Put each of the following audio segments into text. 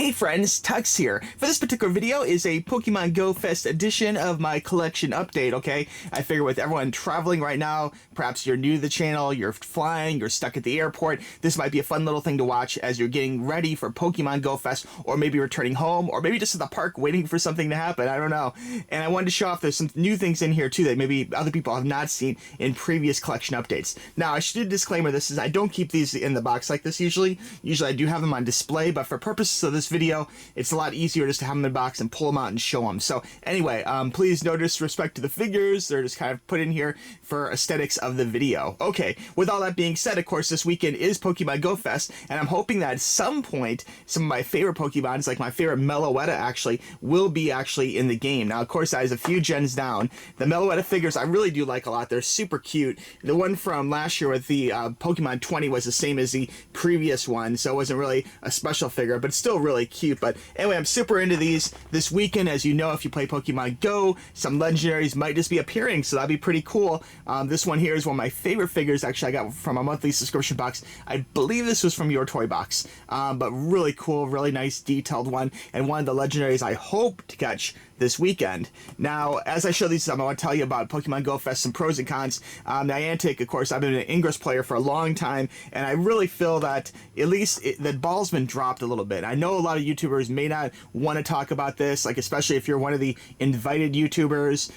Hey friends, Tuxx here. For this particular video is a Pokemon Go Fest edition of my collection update, okay? I figure with everyone traveling right now, perhaps you're new to the channel, you're flying, you're stuck at the airport, this might be a fun little thing to watch as you're getting ready for Pokemon Go Fest, or maybe returning home, or maybe just at the park waiting for something to happen, I don't know. And I wanted to show off there's some new things in here too that maybe other people have not seen in previous collection updates. Now, I should do a disclaimer, this is, I don't keep these in the box like this usually. Usually I do have them on display, but for purposes of this video, it's a lot easier just to have them in the box and pull them out and show them. So anyway, please no disrespect to the figures. They're just kind of put in here for aesthetics of the video. Okay, with all that being said, of course, this weekend is Pokemon Go Fest, and I'm hoping that at some point, some of my favorite Pokemons, like my favorite Meloetta actually, will be actually in the game. Now, of course, that is a few gens down. The Meloetta figures I really do like a lot. They're super cute. The one from last year with the Pokemon 20 was the same as the previous one, so it wasn't really a special figure, but it's still really cute. But anyway, I'm super into these this weekend. As you know, if you play Pokemon Go, some legendaries might just be appearing, so that'd be pretty cool. This one here is one of my favorite figures. Actually, I got from a monthly subscription box. I believe this was from your toy box, but really cool, really nice detailed one, and one of the legendaries I hope to catch this weekend. Now, as I show these, I'm going to tell you about Pokemon Go Fest, some pros and cons. Niantic, of course, I've been an Ingress player for a long time, and I really feel that at least the ball's been dropped a little bit. I know a lot of YouTubers may not want to talk about this, like especially if you're one of the invited YouTubers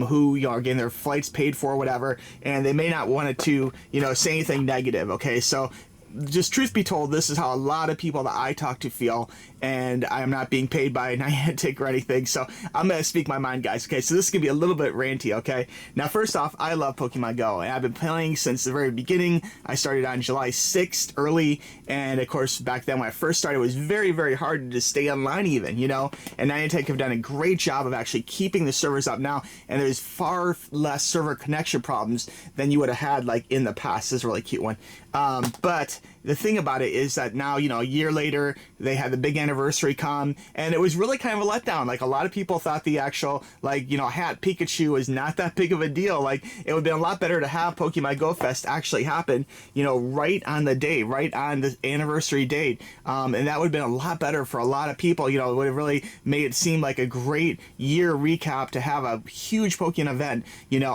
who are getting their flights paid for or whatever, and they may not want to say anything negative. Okay, so just truth be told, this is how a lot of people that I talk to feel, and I am not being paid by Niantic or anything, so I'm going to speak my mind, guys. Okay, so this is going to be a little bit ranty, okay? Now, first off, I love Pokemon Go, and I've been playing since the very beginning. I started on July 6th early, and of course, back then when I first started, it was very, very hard to just stay online even, and Niantic have done a great job of actually keeping the servers up now, and there's far less server connection problems than you would have had, like, in the past. This is a really cute one. But the thing about it is that now, a year later, they had the big anniversary come, and it was really kind of a letdown. Like, a lot of people thought the actual, hat Pikachu was not that big of a deal. Like, it would have been a lot better to have Pokemon Go Fest actually happen, right on the day, right on the anniversary date. And that would have been a lot better for a lot of people. It would have really made it seem like a great year recap to have a huge Pokemon event,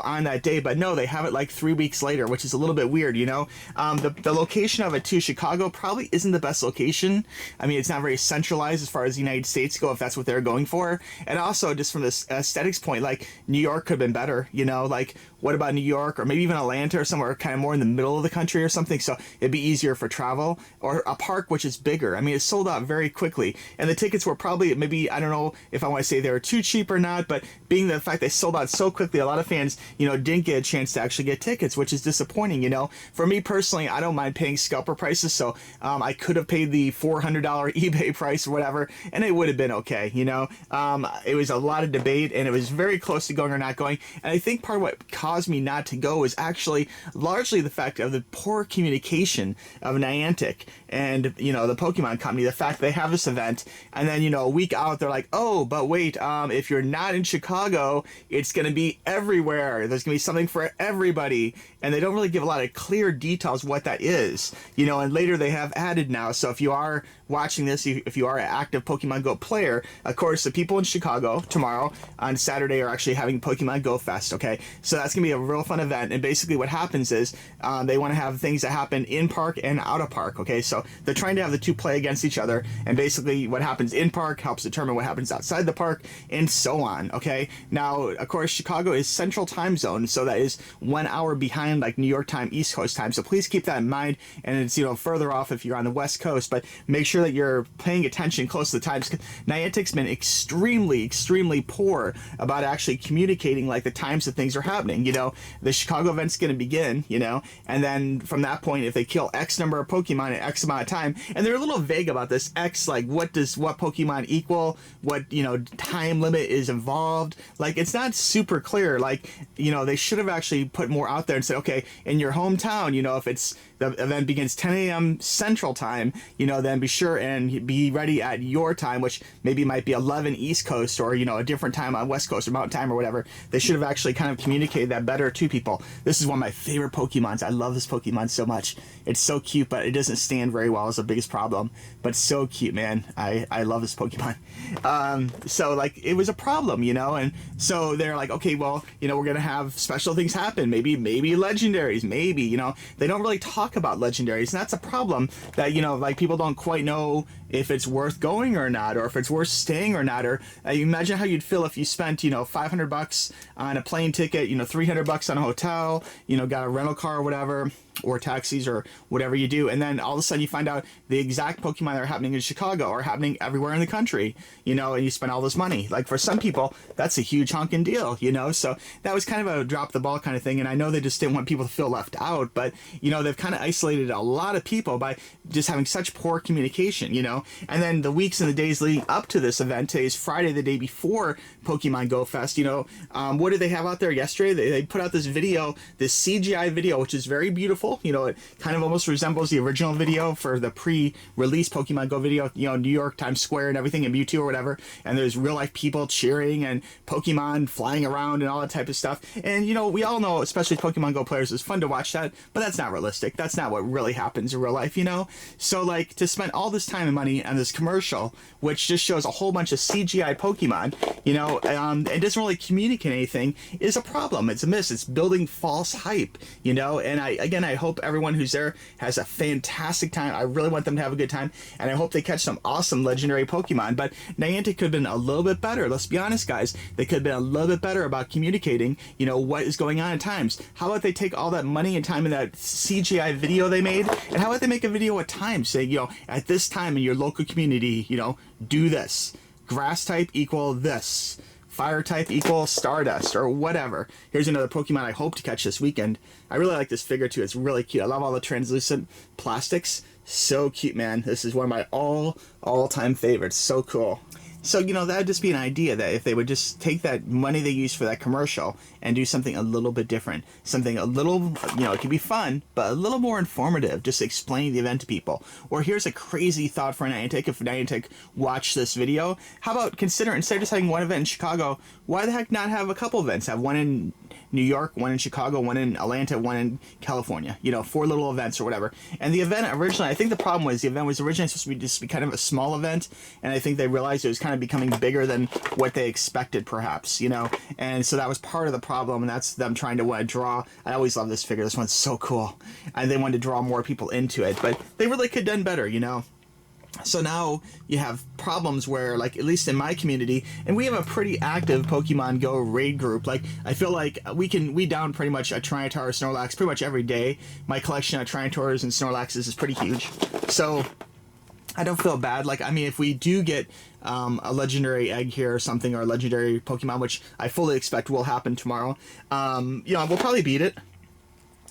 on that day. But no, they have it like 3 weeks later, which is a little bit weird, The location of it too, Chicago probably isn't the best location. I mean, it's not very centralized as far as the United States go, if that's what they're going for. And also, just from this aesthetics point, like, New York could have been better, like, what about New York, or maybe even Atlanta, or somewhere kind of more in the middle of the country or something, so it'd be easier for travel, or a park which is bigger. I mean, it sold out very quickly, and the tickets were probably, maybe, I don't know if I want to say they were too cheap or not, but being the fact they sold out so quickly, a lot of fans, didn't get a chance to actually get tickets, which is disappointing, For me personally, I don't mind paying scalper prices, so I could have paid the $400 eBay price or whatever, and it would have been okay, It was a lot of debate, and it was very close to going or not going, and I think part of what caused me not to go is actually largely the fact of the poor communication of Niantic and, the Pokemon company, the fact they have this event, and then, a week out, they're like, oh, but wait, if you're not in Chicago, it's going to be everywhere. There's going to be something for everybody, and they don't really give a lot of clear details what that is, and later they have added now, so if you are watching this, if you are an active Pokemon Go player, of course, the people in Chicago tomorrow on Saturday are actually having Pokemon Go Fest, okay? So that's going to be a real fun event, and basically what happens is they want to have things that happen in park and out of park, okay? So they're trying to have the two play against each other, and basically what happens in park helps determine what happens outside the park, and so on, okay? Now, of course, Chicago is Central Time Zone, so that is 1 hour behind, like, New York time, East Coast time, so please keep that in mind, and it's, further off if you're on the West Coast, but make sure that you're paying attention close to the times. Niantic's been extremely poor about actually communicating, like, the times that things are happening. The Chicago event's going to begin, and then from that point, if they kill X number of Pokemon in X amount of time, and they're a little vague about this, X, like, what Pokemon equal, what, time limit is involved, like, it's not super clear, like, they should have actually put more out there and said, okay, in your hometown, if it's, the event begins 10 a.m. Central Time, then be sure future and be ready at your time, which maybe might be 11 East Coast, or, you know, a different time on West Coast or Mountain Time or whatever. They should have actually kind of communicated that better to people. This is one of my favorite Pokemons. I love this Pokemon so much. It's so cute, but it doesn't stand very well is the biggest problem. But so cute, man. I love this Pokemon. So like it was a problem, you know, and so they're like, okay, well, you know, we're gonna have special things happen. Maybe legendaries. Maybe, you know, they don't really talk about legendaries, and that's a problem. That, you know, like people don't quite know if it's worth going or not, or if it's worth staying or not. Or imagine how you'd feel if you spent, you know, $500 on a plane ticket, you know, $300 on a hotel, you know, got a rental car or whatever, or taxis or whatever you do, and then all of a sudden you find out the exact Pokemon that are happening in Chicago or happening everywhere in the country, you know, and you spend all this money. Like for some people, that's a huge honking deal, you know. So that was kind of a drop the ball kind of thing, and I know they just didn't want people to feel left out, but you know, they've kind of isolated a lot of people by just having such poor communication, you know. And then the weeks and the days leading up to this event, today is Friday, the day before Pokemon Go Fest, you know, what did they have out there yesterday? They put out this video, this CGI video, which is very beautiful. You know, it kind of almost resembles the original video for the pre-release Pokemon Go video, you know, New York, Times Square and everything, and Mewtwo or whatever. And there's real life people cheering and Pokemon flying around and all that type of stuff. And, you know, we all know, especially Pokemon Go players, it's fun to watch that, but that's not realistic. That's not what really happens in real life, you know? So, like, to spend all this time and money on this commercial, which just shows a whole bunch of CGI Pokemon, you know, it doesn't really communicate anything, is a problem. It's a miss. It's building false hype, you know? And I hope everyone who's there has a fantastic time. I really want them to have a good time, and I hope they catch some awesome legendary Pokemon. But Niantic could have been a little bit better. Let's be honest, guys. They could have been a little bit better about communicating, you know, what is going on at times. How about they take all that money and time in that CGI video they made, and how about they make a video at times saying, you know, at this time in your local community, you know, do this. Grass type equal this. Fire type equals Stardust or whatever. Here's another Pokemon I hope to catch this weekend. I really like this figure too. It's really cute. I love all the translucent plastics. So cute, man. This is one of my all-time favorites. So cool. So, you know, that would just be an idea that if they would just take that money they use for that commercial and do something a little bit different, something a little, you know, it could be fun, but a little more informative, just explaining the event to people. Or here's a crazy thought for Niantic. If Niantic watched this video, how about consider, instead of just having one event in Chicago, why the heck not have a couple events? Have one in New York, one in Chicago, one in Atlanta, one in California, you know, 4 little events or whatever. And the event originally, I think the problem was the event was originally supposed to be just be kind of a small event, and I think they realized it was kind of becoming bigger than what they expected, perhaps, you know. And so that was part of the problem, and that's them trying to draw. I always love this figure. This one's so cool, and they wanted to draw more people into it, but they really could have done better, you know. So now you have problems where, like, at least in my community, and we have a pretty active Pokemon Go raid group. Like, I feel like we down pretty much a Tyranitar or Snorlax pretty much every day. My collection of Tyranitars and Snorlaxes is pretty huge. So I don't feel bad. Like, I mean, if we do get a legendary egg here or something, or a legendary Pokemon, which I fully expect will happen tomorrow, you know, we'll probably beat it.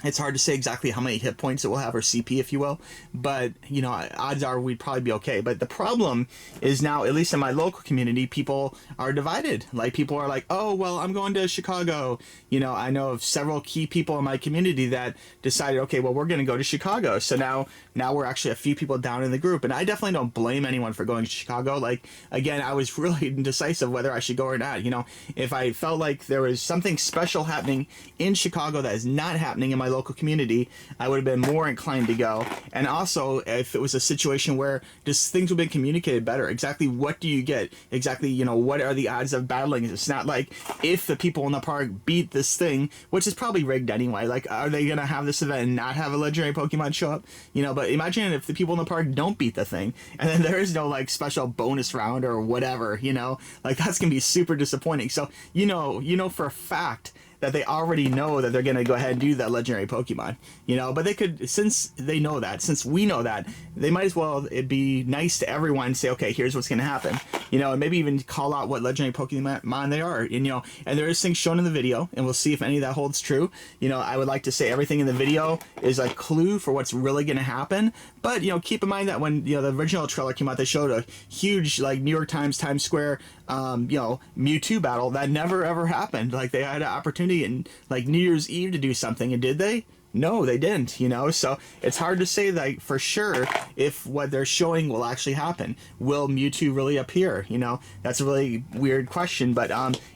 It's hard to say exactly how many hit points it will have, or CP, if you will, but, you know, odds are we'd probably be okay. But the problem is now, at least in my local community, people are divided. Like, people are like, oh, well, I'm going to Chicago. You know, I know of several key people in my community that decided, okay, well, we're going to go to Chicago. So now we're actually a few people down in the group, and I definitely don't blame anyone for going to Chicago. Like, again, I was really indecisive whether I should go or not. You know, if I felt like there was something special happening in Chicago that is not happening in my local community, I would have been more inclined to go. And also, if it was a situation where just things would have been communicated better, exactly what do you get, exactly, you know, what are the odds of battling. It's not like if the people in the park beat this thing, which is probably rigged anyway, like, are they gonna have this event and not have a legendary Pokemon show up, you know? But imagine if the people in the park don't beat the thing, and then there is no, like, special bonus round or whatever, you know, like, that's gonna be super disappointing. So you know for a fact that they already know that they're going to go ahead and do that legendary Pokemon, you know. But they could, since they know that, since we know that, they might as well, it'd be nice to everyone to say, okay, here's what's going to happen, you know, and maybe even call out what legendary Pokemon they are, and, you know, and there is things shown in the video, and we'll see if any of that holds true. You know, I would like to say everything in the video is a clue for what's really going to happen, but, you know, keep in mind that when, you know, the original trailer came out, they showed a huge, like, New York Times Square, you know, Mewtwo battle that never ever happened. Like, they had an opportunity in, like, New Year's Eve to do something, and did they? No, they didn't, you know? So it's hard to say that for sure if what they're showing will actually happen. Will Mewtwo really appear? You know, that's a really weird question, but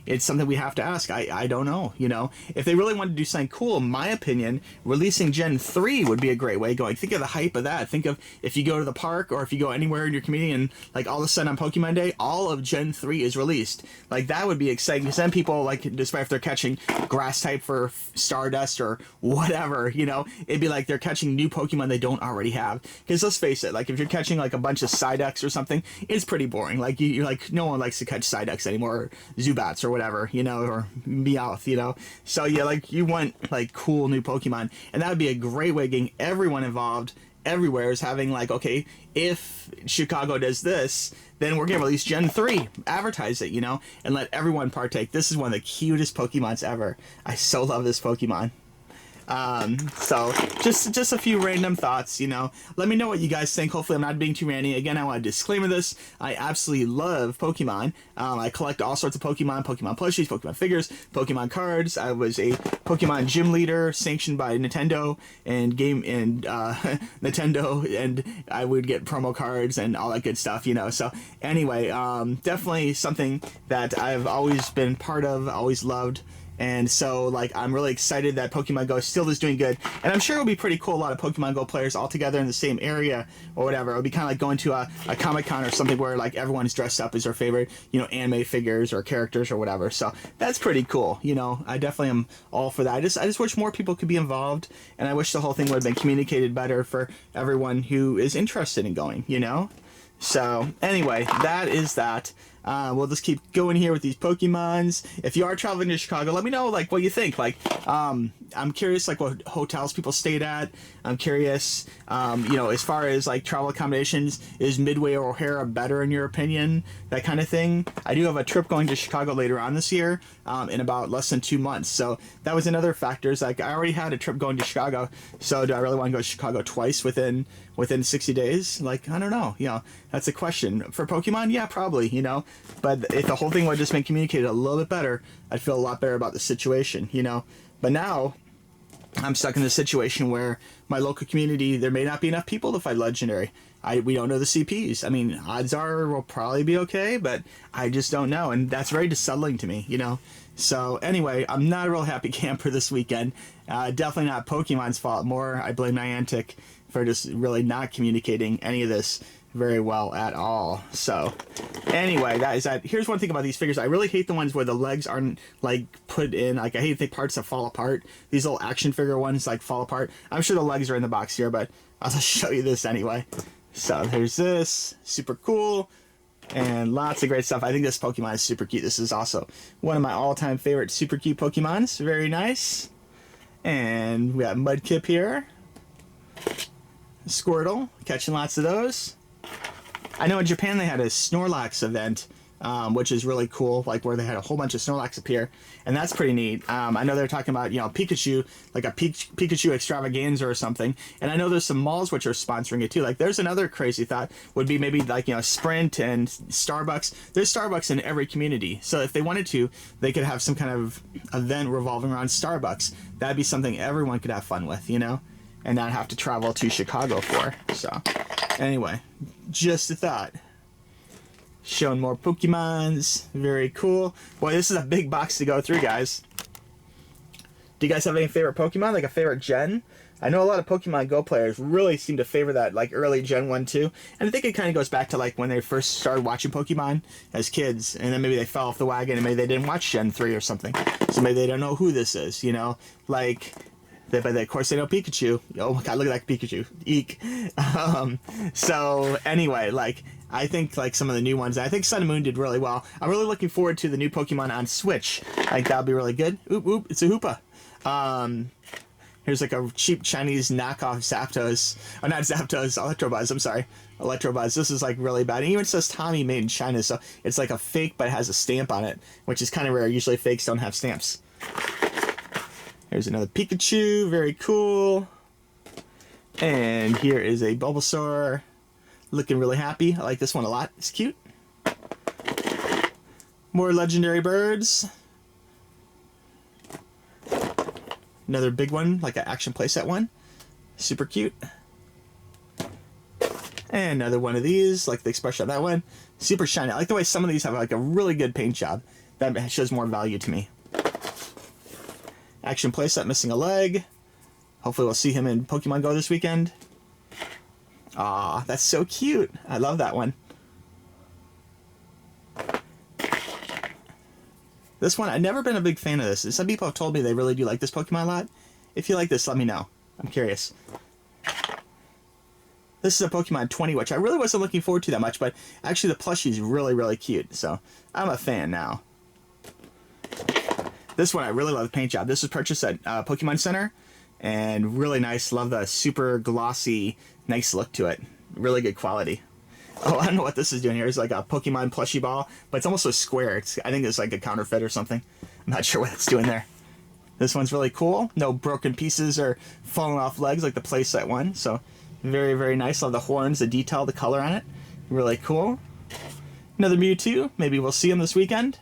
it's something we have to ask. I don't know, you know? If they really wanted to do something cool, in my opinion, releasing Gen 3 would be a great way going. Think of the hype of that. Think of if you go to the park or if you go anywhere in your community and like all of a sudden on Pokemon Day, all of Gen 3 is released. Like that would be exciting because then people, like, despite if they're catching grass type for Stardust or whatever, you know, it'd be like they're catching new Pokemon they don't already have. Because let's face it, like if you're catching like a bunch of Psyducks or something, it's pretty boring. Like you're like, no one likes to catch Psyducks anymore, or Zubats or whatever, you know, or Meowth, you know. So yeah, like you want like cool new Pokemon, and that would be a great way of getting everyone involved everywhere, is having like, okay, if Chicago does this, then we're gonna release Gen 3, advertise it, you know, and let everyone partake. This is one of the cutest Pokemons ever. I so love this Pokemon. So just a few random thoughts, you know. Let me know what you guys think. Hopefully I'm not being too ranty. Again, I want to disclaimer this. I absolutely love Pokemon. I collect all sorts of Pokemon plushies, Pokemon figures, Pokemon cards. I was a Pokemon gym leader sanctioned by Nintendo and Nintendo, and I would get promo cards and all that good stuff, you know. So anyway, definitely something that I've always been part of, always loved. And so, like, I'm really excited that Pokemon Go still is doing good. And I'm sure it'll be pretty cool, a lot of Pokemon Go players all together in the same area or whatever. It'll be kind of like going to a Comic-Con or something where, like, everyone's dressed up as their favorite, you know, anime figures or characters or whatever. So that's pretty cool, you know. I definitely am all for that. I just wish more people could be involved, and I wish the whole thing would have been communicated better for everyone who is interested in going, you know. So anyway, that is that. We'll just keep going here with these Pokemons. If you are traveling to Chicago, let me know like what you think. Like, I'm curious like what hotels people stayed at. I'm curious, you know, as far as like travel accommodations, is Midway or O'Hara better in your opinion? That kind of thing. I do have a trip going to Chicago later on this year, in about less than 2 months. So that was another factor. Is like I already had a trip going to Chicago. So do I really want to go to Chicago twice within 60 days? Like, I don't know. You know, that's a question. For Pokemon, yeah, probably, you know. But if the whole thing would have just been communicated a little bit better, I'd feel a lot better about the situation, you know. But now, I'm stuck in a situation where my local community, there may not be enough people to fight Legendary. We don't know the CPs. I mean, odds are we'll probably be okay, but I just don't know. And that's very unsettling to me, you know. So anyway, I'm not a real happy camper this weekend. Definitely not Pokemon's fault. More, I blame Niantic for just really not communicating any of this very well at all. So anyway, that is that. Here's one thing about these figures. I really hate the ones where the legs aren't like put in. Like I hate the parts that fall apart. These little action figure ones like fall apart. I'm sure the legs are in the box here, but I'll just show you this anyway. So there's this, super cool, and lots of great stuff. I think this Pokemon is super cute. This is also one of my all-time favorite super cute Pokemons. Very nice. And we got Mudkip here. Squirtle, catching lots of those. I know in Japan they had a Snorlax event, which is really cool, like where they had a whole bunch of Snorlax appear, and that's pretty neat. I know they're talking about, you know, Pikachu, like a Pikachu extravaganza or something, and I know there's some malls which are sponsoring it too. Like there's another crazy thought would be maybe like, you know, Sprint and Starbucks. There's Starbucks in every community, so if they wanted to, they could have some kind of event revolving around Starbucks. That'd be something everyone could have fun with, you know, and not have to travel to Chicago for. So anyway, just a thought. Showing more Pokemons. Very cool. Boy, this is a big box to go through, guys. Do you guys have any favorite Pokemon? Like a favorite gen? I know a lot of Pokemon Go players really seem to favor that, like, early Gen 1, 2. And I think it kind of goes back to, like, when they first started watching Pokemon as kids. And then maybe they fell off the wagon and maybe they didn't watch Gen 3 or something. So maybe they don't know who this is, you know? Like, but of course they know Pikachu. Oh my god, look at that Pikachu. Eek. So, anyway, like, I think, like, some of the new ones, I think Sun and Moon did really well. I'm really looking forward to the new Pokemon on Switch. Like, that'll be really good. Oop, oop, it's a Hoopa. Here's, like, a cheap Chinese knockoff Zapdos. Oh, not Zapdos, Electabuzz, I'm sorry. Electabuzz. This is, like, really bad. And even says Tommy made in China, so it's, like, a fake, but it has a stamp on it, which is kind of rare. Usually fakes don't have stamps. Here's another Pikachu. Very cool. And here is a Bulbasaur. Looking really happy. I like this one a lot. It's cute. More legendary birds. Another big one, like an action playset one. Super cute. And another one of these, like the expression on that one. Super shiny. I like the way some of these have like a really good paint job. That shows more value to me. Action playset missing a leg. Hopefully we'll see him in Pokemon Go this weekend. Aw, that's so cute. I love that one. This one, I've never been a big fan of this. Some people have told me they really do like this Pokemon a lot. If you like this, let me know. I'm curious. This is a Pokemon 20, which I really wasn't looking forward to that much, but actually the plushie is really, really cute. So I'm a fan now. This one, I really love the paint job. This was purchased at Pokemon Center, and really nice. Love the super glossy, nice look to it. Really good quality. Oh, I don't know what this is doing here. It's like a Pokemon plushie ball, but it's almost a square. I think it's like a counterfeit or something. I'm not sure what it's doing there. This one's really cool. No broken pieces or falling off legs like the playset one. So very, very nice. Love the horns, the detail, the color on it. Really cool. Another Mewtwo. Maybe we'll see him this weekend.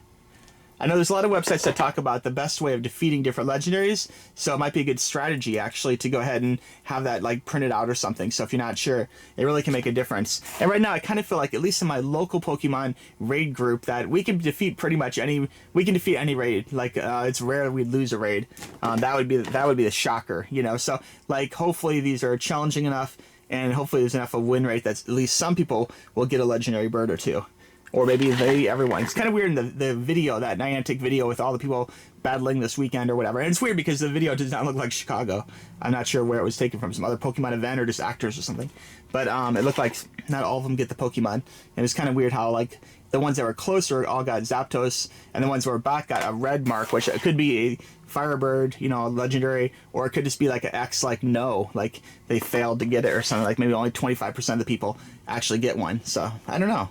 I know there's a lot of websites that talk about the best way of defeating different legendaries, so it might be a good strategy actually to go ahead and have that like printed out or something. So if you're not sure, it really can make a difference. And right now I kind of feel like, at least in my local Pokemon raid group, that we can defeat pretty much any, we can defeat any raid. Like it's rare we'd lose a raid. That would be the shocker, you know. So like hopefully these are challenging enough, and hopefully there's enough of a win rate that at least some people will get a legendary bird or two. Or maybe everyone. It's kind of weird in the video, that Niantic video with all the people battling this weekend or whatever. And it's weird because the video does not look like Chicago. I'm not sure where it was taken from, some other Pokemon event or just actors or something. But it looked like not all of them get the Pokemon. And it's kind of weird how like the ones that were closer all got Zapdos, and the ones that were back got a red mark, which it could be a Firebird, you know, a legendary, or it could just be like an X, like no, like they failed to get it or something. Like maybe only 25% of the people actually get one. So I don't know.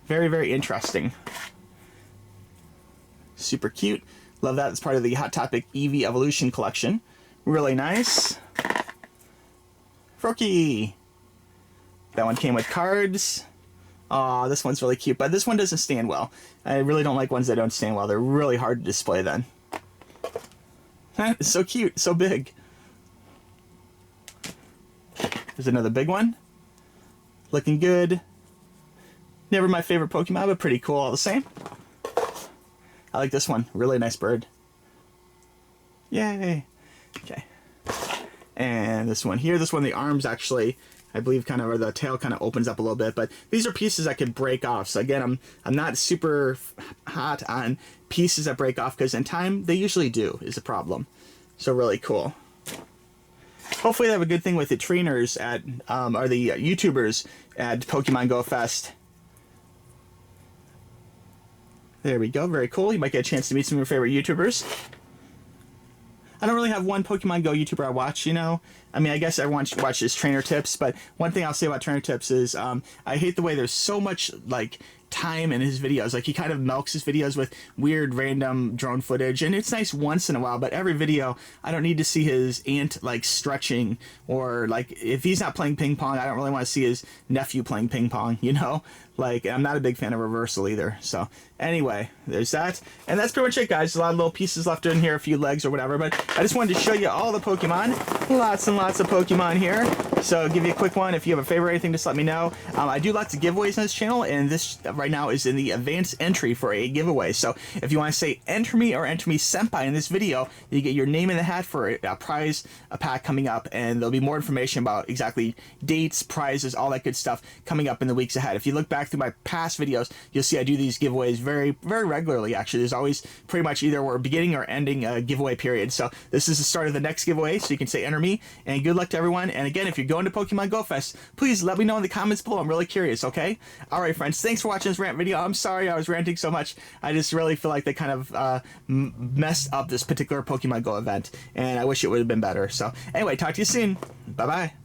Very, very interesting. Super cute. Love that. It's part of the Hot Topic Eevee Evolution collection. Really nice. Froakie. That one came with cards. Aw, this one's really cute, but this one doesn't stand well. I really don't like ones that don't stand well. They're really hard to display then. It's so cute, so big. There's another big one. Looking good. Never my favorite Pokemon, but pretty cool all the same. I like this one. Really nice bird. Yay. Okay. And this one here. This one, the arms actually, I believe, kind of, or the tail kind of opens up a little bit. But these are pieces that could break off. So again, I'm not super hot on pieces that break off, because in time they usually do, is a problem. So really cool. Hopefully they have a good thing with the trainers at, or the YouTubers at Pokemon Go Fest. There we go. Very cool. You might get a chance to meet some of your favorite YouTubers. I don't really have one Pokemon Go YouTuber I watch, you know. I mean, I guess I watch his trainer tips, but one thing I'll say about trainer tips is I hate the way there's so much, like, time in his videos. Like, he kind of milks his videos with weird random drone footage, and it's nice once in a while, but every video I don't need to see his aunt like stretching, or like if he's not playing ping pong, I don't really want to see his nephew playing ping pong, you know. Like, I'm not a big fan of reversal either. So anyway, there's that, and that's pretty much it, guys. A lot of little pieces left in here, a few legs or whatever, but I just wanted to show you all the Pokemon. Lots and lots of Pokemon here. So give you a quick one. If you have a favorite or anything, just let me know. I do lots of giveaways on this channel, and this right now is in the advanced entry for a giveaway. So if you want to say enter me or enter me senpai in this video, you get your name in the hat for a prize, a pack coming up, and there'll be more information about exactly dates, prizes, all that good stuff coming up in the weeks ahead. If you look back through my past videos, you'll see I do these giveaways very, very regularly. Actually, there's always pretty much either we're beginning or ending a giveaway period. So this is the start of the next giveaway, so you can say enter me, and good luck to everyone. And again, if you're going to Pokemon Go Fest, please let me know in the comments below. I'm really curious, okay? Alright friends, thanks for watching this rant video. I'm sorry I was ranting so much. I just really feel like they kind of messed up this particular Pokemon Go event, and I wish it would have been better. So anyway, talk to you soon. Bye bye.